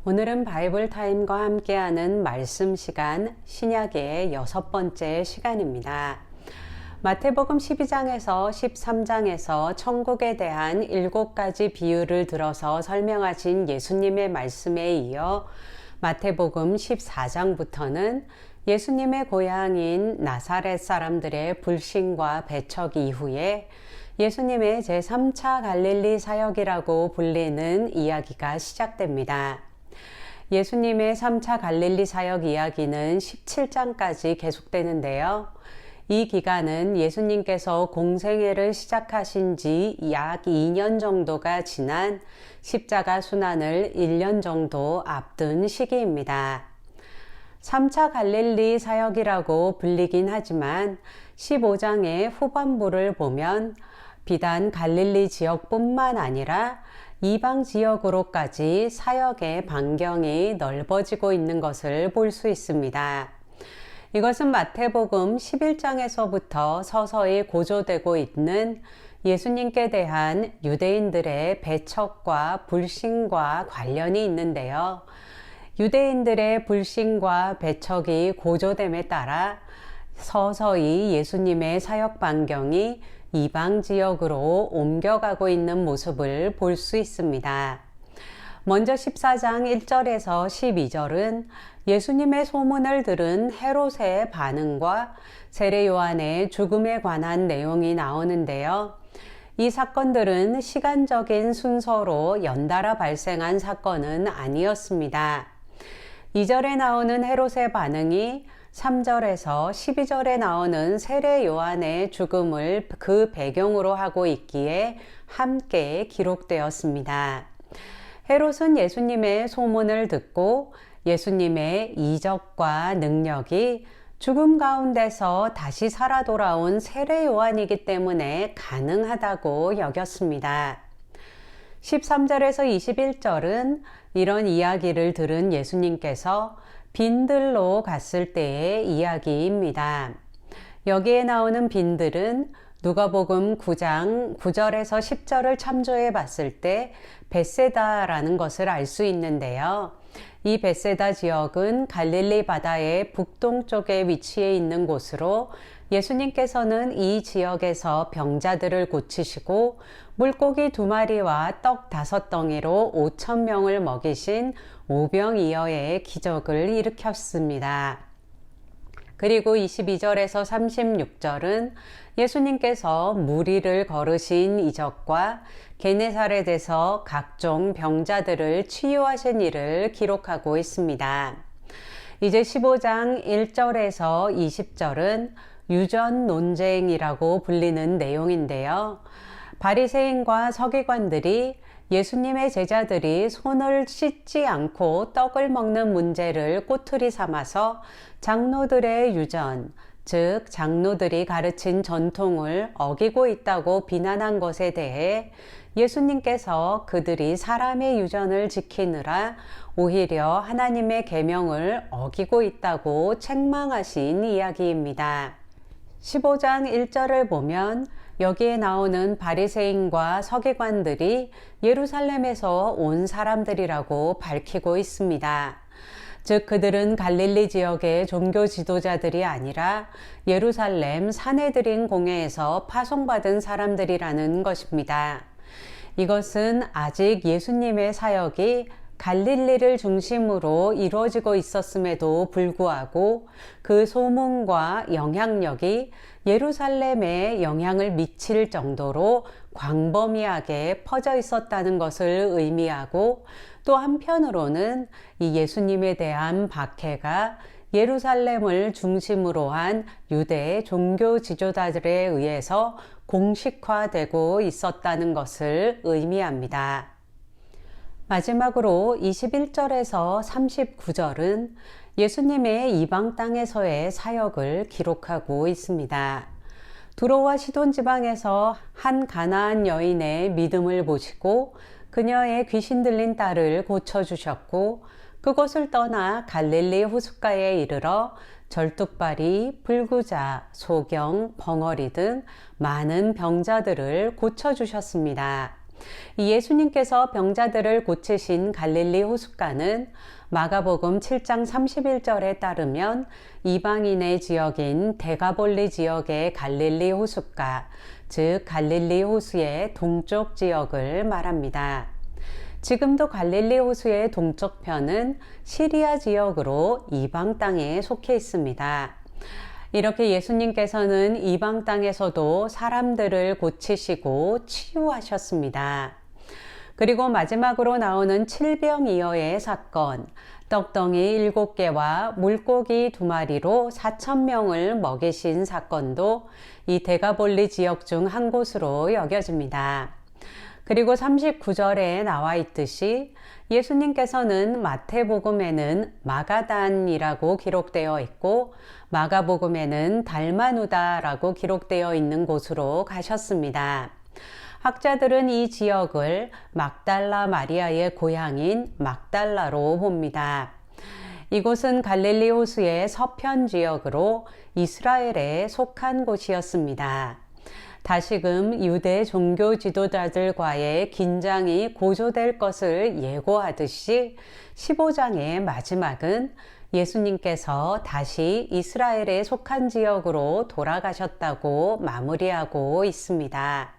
오늘은 바이블 타임과 함께하는 말씀 시간 신약의 6번째 시간입니다. 마태복음 12장에서 13장에서 천국에 대한 7가지 비유를 들어서 설명하신 예수님의 말씀에 이어 마태복음 14장부터는 예수님의 고향인 나사렛 사람들의 불신과 배척 이후에 예수님의 제3차 갈릴리 사역이라고 불리는 이야기가 시작됩니다. 예수님의 3차 갈릴리 사역 이야기는 17장까지 계속되는데요. 이 기간은 예수님께서 공생애를 시작하신 지 약 2년 정도가 지난 십자가 순환을 1년 정도 앞둔 시기입니다. 3차 갈릴리 사역이라고 불리긴 하지만 15장의 후반부를 보면 비단 갈릴리 지역뿐만 아니라 이방 지역으로까지 사역의 반경이 넓어지고 있는 것을 볼 수 있습니다. 이것은 마태복음 11장에서부터 서서히 고조되고 있는 예수님께 대한 유대인들의 배척과 불신과 관련이 있는데요. 유대인들의 불신과 배척이 고조됨에 따라 서서히 예수님의 사역 반경이 이방 지역으로 옮겨가고 있는 모습을 볼 수 있습니다. 먼저 14장 1절에서 12절은 예수님의 소문을 들은 헤롯의 반응과 세례 요한의 죽음에 관한 내용이 나오는데요. 이 사건들은 시간적인 순서로 연달아 발생한 사건은 아니었습니다. 2절에 나오는 헤롯의 반응이 3절에서 12절에 나오는 세례 요한의 죽음을 그 배경으로 하고 있기에 함께 기록되었습니다. 헤롯은 예수님의 소문을 듣고 예수님의 이적과 능력이 죽음 가운데서 다시 살아 돌아온 세례 요한이기 때문에 가능하다고 여겼습니다. 13절에서 21절은 이런 이야기를 들은 예수님께서 빈들로 갔을 때의 이야기입니다. 여기에 나오는 빈들은 누가복음 9장 9절에서 10절을 참조해 봤을 때 벳세다라는 것을 알 수 있는데요. 이 벳세다 지역은 갈릴리 바다의 북동쪽에 위치해 있는 곳으로 예수님께서는 이 지역에서 병자들을 고치시고 물고기 2마리와 떡 5덩이로 5,000명을 먹이신 오병이어의 기적을 일으켰습니다. 그리고 22절에서 36절은 예수님께서 무리를 걸으신 이적과 게네사렛에서 각종 병자들을 치유하신 일을 기록하고 있습니다. 이제 15장 1절에서 20절은 유전 논쟁이라고 불리는 내용인데요. 바리새인과 서기관들이 예수님의 제자들이 손을 씻지 않고 떡을 먹는 문제를 꼬투리 삼아서 장로들의 유전, 즉 장로들이 가르친 전통을 어기고 있다고 비난한 것에 대해 예수님께서 그들이 사람의 유전을 지키느라 오히려 하나님의 계명을 어기고 있다고 책망하신 이야기입니다. 15장 1절을 보면 여기에 나오는 바리새인과 서기관들이 예루살렘에서 온 사람들이라고 밝히고 있습니다. 즉 그들은 갈릴리 지역의 종교 지도자들이 아니라 예루살렘 사내들인 공회에서 파송받은 사람들이라는 것입니다. 이것은 아직 예수님의 사역이 갈릴리를 중심으로 이루어지고 있었음에도 불구하고 그 소문과 영향력이 예루살렘에 영향을 미칠 정도로 광범위하게 퍼져 있었다는 것을 의미하고 또 한편으로는 이 예수님에 대한 박해가 예루살렘을 중심으로 한 유대 종교 지도자들에 의해서 공식화되고 있었다는 것을 의미합니다. 마지막으로 21절에서 39절은 예수님의 이방 땅에서의 사역을 기록하고 있습니다. 두로와 시돈 지방에서 한 가나안 여인의 믿음을 보시고 그녀의 귀신 들린 딸을 고쳐주셨고 그곳을 떠나 갈릴리 호숫가에 이르러 절뚝발이, 불구자, 소경, 벙어리 등 많은 병자들을 고쳐주셨습니다. 이 예수님께서 병자들을 고치신 갈릴리 호숫가는 마가복음 7장 31절에 따르면 이방인의 지역인 데가볼리 지역의 갈릴리 호숫가, 즉 갈릴리 호수의 동쪽 지역을 말합니다. 지금도 갈릴리 호수의 동쪽 편은 시리아 지역으로 이방 땅에 속해 있습니다. 이렇게 예수님께서는 이방 땅에서도 사람들을 고치시고 치유하셨습니다. 그리고 마지막으로 나오는 칠병이어의 사건, 떡덩이 7개와 물고기 2마리로 4,000명을 먹이신 사건도 이 데가볼리 지역 중 한 곳으로 여겨집니다. 그리고 39절에 나와 있듯이 예수님께서는 마태복음에는 마가단이라고 기록되어 있고 마가복음에는 달마누다라고 기록되어 있는 곳으로 가셨습니다. 학자들은 이 지역을 막달라 마리아의 고향인 막달라로 봅니다. 이곳은 갈릴리 호수의 서편 지역으로 이스라엘에 속한 곳이었습니다. 다시금 유대 종교 지도자들과의 긴장이 고조될 것을 예고하듯이 15장의 마지막은 예수님께서 다시 이스라엘에 속한 지역으로 돌아가셨다고 마무리하고 있습니다.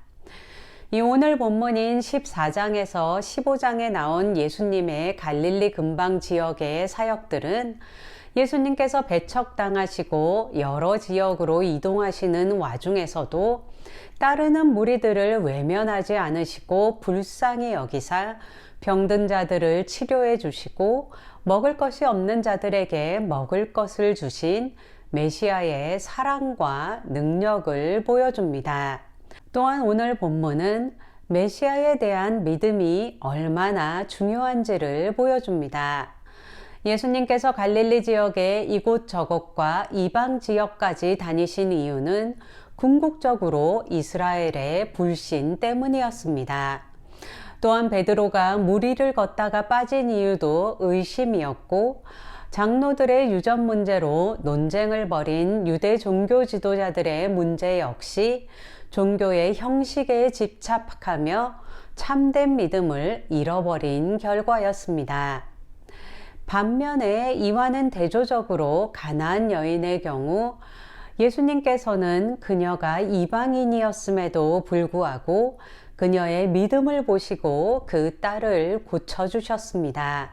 이 오늘 본문인 14장에서 15장에 나온 예수님의 갈릴리 근방 지역의 사역들은 예수님께서 배척당하시고 여러 지역으로 이동하시는 와중에서도 따르는 무리들을 외면하지 않으시고 불쌍히 여기사 병든 자들을 치료해 주시고 먹을 것이 없는 자들에게 먹을 것을 주신 메시아의 사랑과 능력을 보여줍니다. 또한 오늘 본문은 메시아에 대한 믿음이 얼마나 중요한지를 보여줍니다. 예수님께서 갈릴리 지역의 이곳저곳과 이방 지역까지 다니신 이유는 궁극적으로 이스라엘의 불신 때문이었습니다. 또한 베드로가 무리를 걷다가 빠진 이유도 의심이었고 장로들의 유전 문제로 논쟁을 벌인 유대 종교 지도자들의 문제 역시 종교의 형식에 집착하며 참된 믿음을 잃어버린 결과였습니다. 반면에 이와는 대조적으로 가나안 여인의 경우 예수님께서는 그녀가 이방인이었음에도 불구하고 그녀의 믿음을 보시고 그 딸을 고쳐주셨습니다.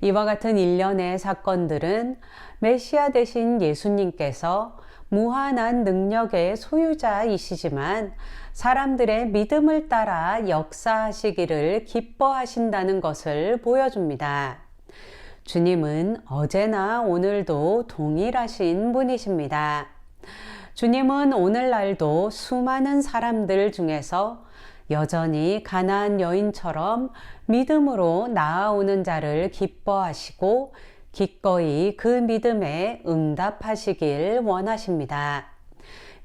이와 같은 일련의 사건들은 메시아 되신 예수님께서 무한한 능력의 소유자이시지만 사람들의 믿음을 따라 역사하시기를 기뻐하신다는 것을 보여줍니다. 주님은 어제나 오늘도 동일하신 분이십니다. 주님은 오늘날도 수많은 사람들 중에서 여전히 가나안 여인처럼 믿음으로 나아오는 자를 기뻐하시고 기꺼이 그 믿음에 응답하시길 원하십니다.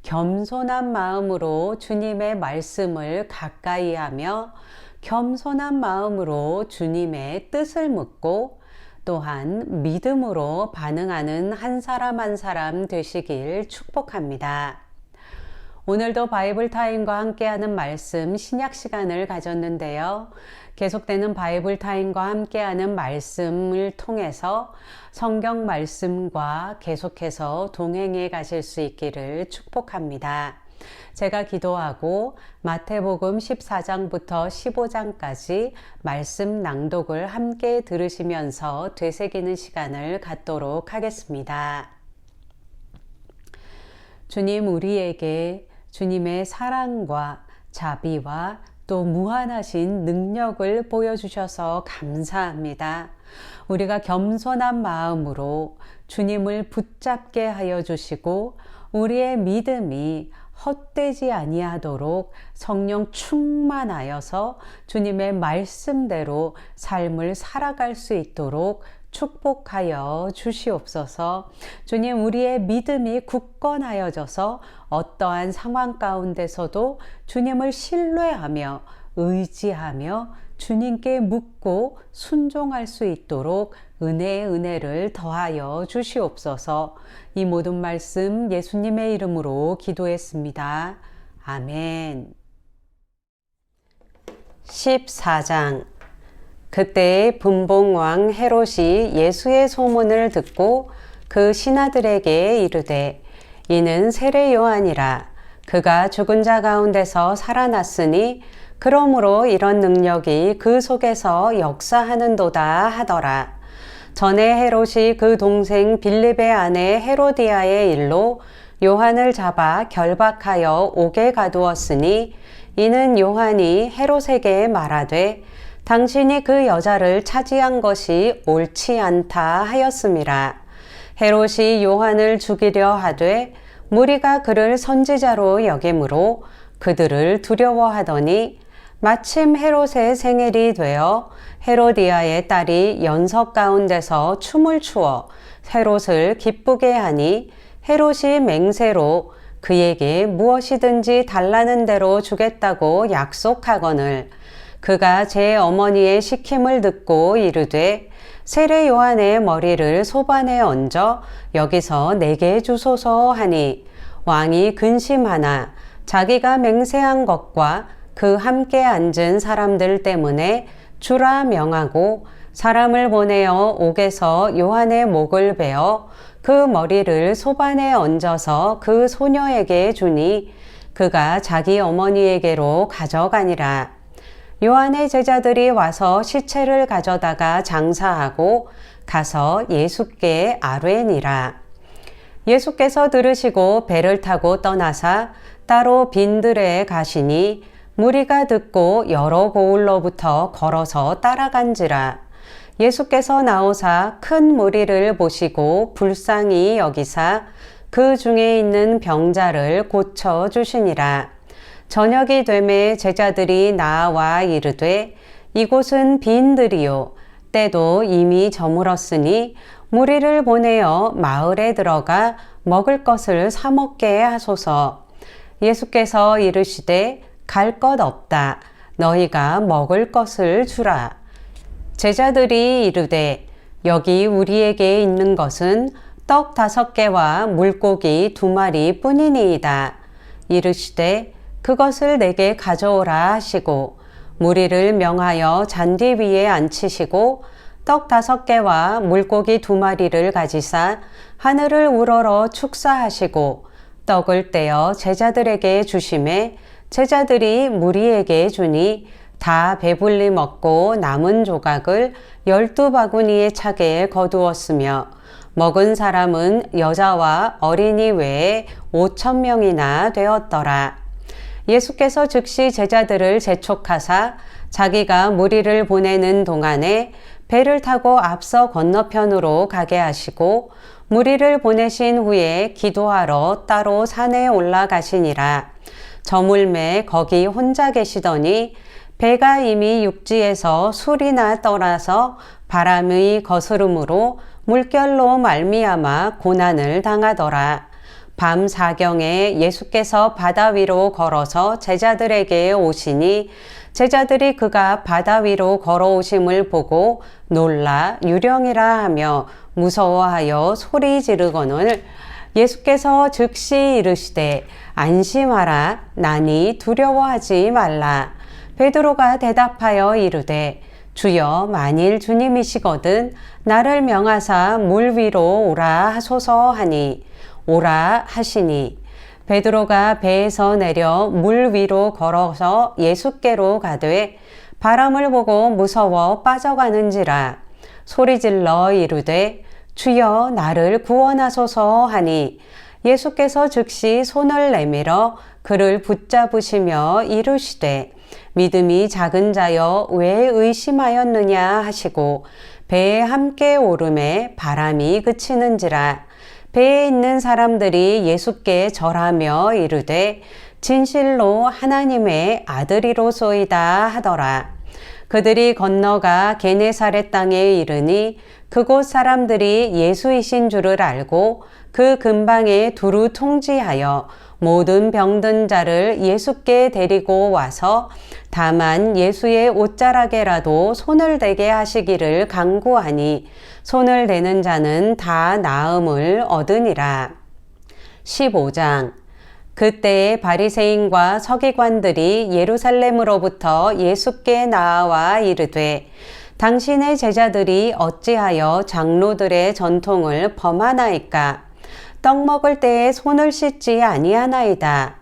겸손한 마음으로 주님의 말씀을 가까이 하며 겸손한 마음으로 주님의 뜻을 묻고 또한 믿음으로 반응하는 한 사람 한 사람 되시길 축복합니다. 오늘도 바이블 타임과 함께하는 말씀 신약 시간을 가졌는데요. 계속되는 바이블 타임과 함께하는 말씀을 통해서 성경 말씀과 계속해서 동행해 가실 수 있기를 축복합니다. 제가 기도하고 마태복음 14장부터 15장까지 말씀 낭독을 함께 들으시면서 되새기는 시간을 갖도록 하겠습니다. 주님, 우리에게 주님의 사랑과 자비와 또 무한하신 능력을 보여주셔서 감사합니다. 우리가 겸손한 마음으로 주님을 붙잡게 하여 주시고 우리의 믿음이 헛되지 아니하도록 성령 충만하여서 주님의 말씀대로 삶을 살아갈 수 있도록 축복하여 주시옵소서. 주님, 우리의 믿음이 굳건하여져서 어떠한 상황 가운데서도 주님을 신뢰하며 의지하며 주님께 묻고 순종할 수 있도록 은혜의 은혜를 더하여 주시옵소서. 이 모든 말씀 예수님의 이름으로 기도했습니다. 아멘. 14장. 그때 분봉왕 헤롯이 예수의 소문을 듣고 그 신하들에게 이르되 이는 세례 요한이라. 그가 죽은 자 가운데서 살아났으니 그러므로 이런 능력이 그 속에서 역사하는도다 하더라. 전에 헤롯이 그 동생 빌립의 아내 헤로디아의 일로 요한을 잡아 결박하여 옥에 가두었으니 이는 요한이 헤롯에게 말하되 당신이 그 여자를 차지한 것이 옳지 않다 하였음이라. 헤롯이 요한을 죽이려 하되 무리가 그를 선지자로 여김으로 그들을 두려워하더니 마침 헤롯의 생일이 되어 헤로디아의 딸이 연석 가운데서 춤을 추어 헤롯을 기쁘게 하니 헤롯이 맹세로 그에게 무엇이든지 달라는 대로 주겠다고 약속하거늘 그가 제 어머니의 시킴을 듣고 이르되 세례 요한의 머리를 소반에 얹어 여기서 내게 주소서 하니 왕이 근심하나 자기가 맹세한 것과 그 함께 앉은 사람들 때문에 주라 명하고 사람을 보내어 옥에서 요한의 목을 베어 그 머리를 소반에 얹어서 그 소녀에게 주니 그가 자기 어머니에게로 가져가니라. 요한의 제자들이 와서 시체를 가져다가 장사하고 가서 예수께 아뢰니라. 예수께서 들으시고 배를 타고 떠나사 따로 빈들에 가시니 무리가 듣고 여러 고을로부터 걸어서 따라간지라. 예수께서 나오사 큰 무리를 보시고 불쌍히 여기사 그 중에 있는 병자를 고쳐 주시니라. 저녁이 되매 제자들이 나와 이르되 이곳은 빈들이요 때도 이미 저물었으니 무리를 보내어 마을에 들어가 먹을 것을 사 먹게 하소서. 예수께서 이르시되 갈 것 없다. 너희가 먹을 것을 주라. 제자들이 이르되 여기 우리에게 있는 것은 떡 5개와 물고기 2마리 뿐이니이다. 이르시되 그것을 내게 가져오라 하시고 무리를 명하여 잔디 위에 앉히시고 떡 5개와 물고기 2마리를 가지사 하늘을 우러러 축사하시고 떡을 떼어 제자들에게 주시매 제자들이 무리에게 주니 다 배불리 먹고 남은 조각을 12바구니에 차게 거두었으며 먹은 사람은 여자와 어린이 외에 5,000명이나 되었더라. 예수께서 즉시 제자들을 재촉하사 자기가 무리를 보내는 동안에 배를 타고 앞서 건너편으로 가게 하시고 무리를 보내신 후에 기도하러 따로 산에 올라가시니라. 저물매 거기 혼자 계시더니 배가 이미 육지에서 술이나 떠나서 바람의 거스름으로 물결로 말미암아 고난을 당하더라. 밤 4경에 예수께서 바다 위로 걸어서 제자들에게 오시니 제자들이 그가 바다 위로 걸어오심을 보고 놀라 유령이라 하며 무서워하여 소리 지르거늘 예수께서 즉시 이르시되 안심하라. 나니 두려워하지 말라. 베드로가 대답하여 이르되 주여 만일 주님이시거든 나를 명하사 물 위로 오라 하소서 하니 오라 하시니 베드로가 배에서 내려 물 위로 걸어서 예수께로 가되 바람을 보고 무서워 빠져가는지라. 소리질러 이르되 주여 나를 구원하소서 하니 예수께서 즉시 손을 내밀어 그를 붙잡으시며 이르시되 믿음이 작은 자여 왜 의심하였느냐 하시고 배에 함께 오름에 바람이 그치는지라. 배에 있는 사람들이 예수께 절하며 이르되 진실로 하나님의 아들이로소이다 하더라. 그들이 건너가 게네사렛 땅에 이르니 그곳 사람들이 예수이신 줄을 알고 그 근방에 두루 통지하여 모든 병든 자를 예수께 데리고 와서 다만 예수의 옷자락에라도 손을 대게 하시기를 간구하니 손을 대는 자는 다 나음을 얻으니라. 15장. 그때에 바리새인과 서기관들이 예루살렘으로부터 예수께 나아와 이르되 당신의 제자들이 어찌하여 장로들의 전통을 범하나이까? 떡 먹을 때에 손을 씻지 아니하나이다.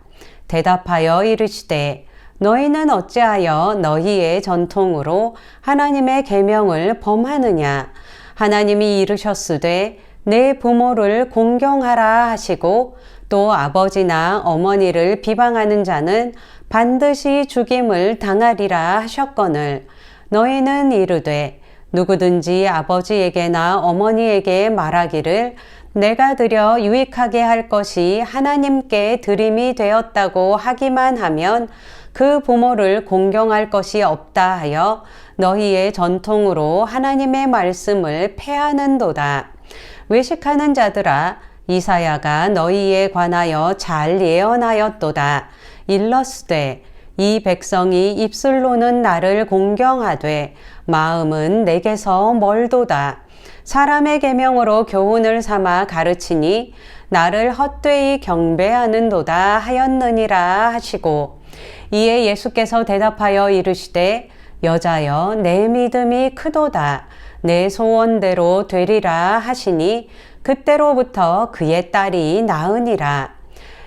대답하여 이르시되 너희는 어찌하여 너희의 전통으로 하나님의 계명을 범하느냐? 하나님이 이르셨으되 내 부모를 공경하라 하시고 또 아버지나 어머니를 비방하는 자는 반드시 죽임을 당하리라 하셨거늘 너희는 이르되 누구든지 아버지에게나 어머니에게 말하기를 내가 드려 유익하게 할 것이 하나님께 드림이 되었다고 하기만 하면 그 부모를 공경할 것이 없다 하여 너희의 전통으로 하나님의 말씀을 폐하는도다. 외식하는 자들아 이사야가 너희에 관하여 잘 예언하였도다. 일러스되 이 백성이 입술로는 나를 공경하되 마음은 내게서 멀도다. 사람의 계명으로 교훈을 삼아 가르치니 나를 헛되이 경배하는도다 하였느니라 하시고 이에 예수께서 대답하여 이르시되 여자여 내 믿음이 크도다. 내 소원대로 되리라 하시니 그때로부터 그의 딸이 나으니라.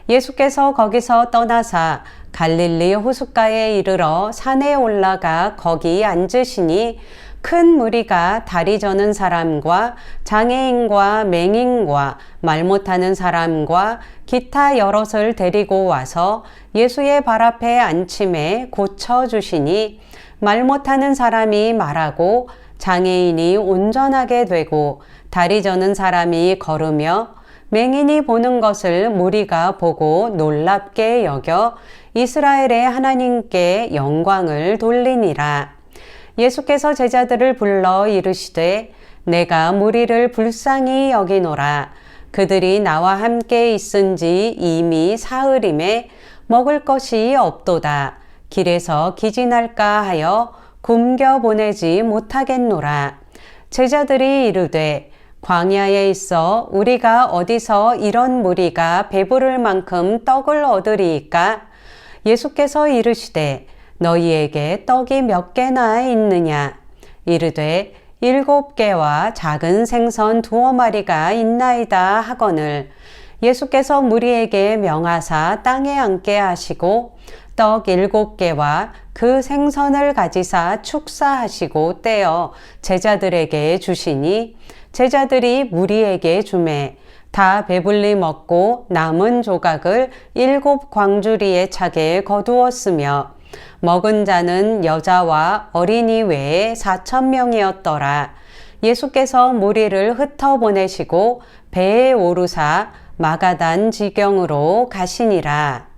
예수께서 거기서 떠나사 갈릴리 호숫가에 이르러 산에 올라가 거기 앉으시니 큰 무리가 다리 저는 사람과 장애인과 맹인과 말 못하는 사람과 기타 여럿을 데리고 와서 예수의 발 앞에 앉힘에 고쳐주시니 말 못하는 사람이 말하고 장애인이 온전하게 되고 다리 저는 사람이 걸으며 맹인이 보는 것을 무리가 보고 놀랍게 여겨 이스라엘의 하나님께 영광을 돌리니라. 예수께서 제자들을 불러 이르시되 내가 무리를 불쌍히 여기노라. 그들이 나와 함께 있은지 이미 사흘임에 먹을 것이 없도다. 길에서 기진할까 하여 굶겨 보내지 못하겠노라. 제자들이 이르되 광야에 있어 우리가 어디서 이런 무리가 배부를 만큼 떡을 얻으리이까? 예수께서 이르시되 너희에게 떡이 몇 개나 있느냐? 이르되 7개와 작은 생선 2마리가 있나이다 하거늘 예수께서 무리에게 명하사 땅에 앉게 하시고 떡 7개와 그 생선을 가지사 축사하시고 떼어 제자들에게 주시니 제자들이 무리에게 주매 다 배불리 먹고 남은 조각을 7 광주리에 차게 거두었으며 먹은 자는 여자와 어린이 외에 4,000명이었더라. 예수께서 무리를 흩어보내시고 배에 오르사 마가단 지경으로 가시니라.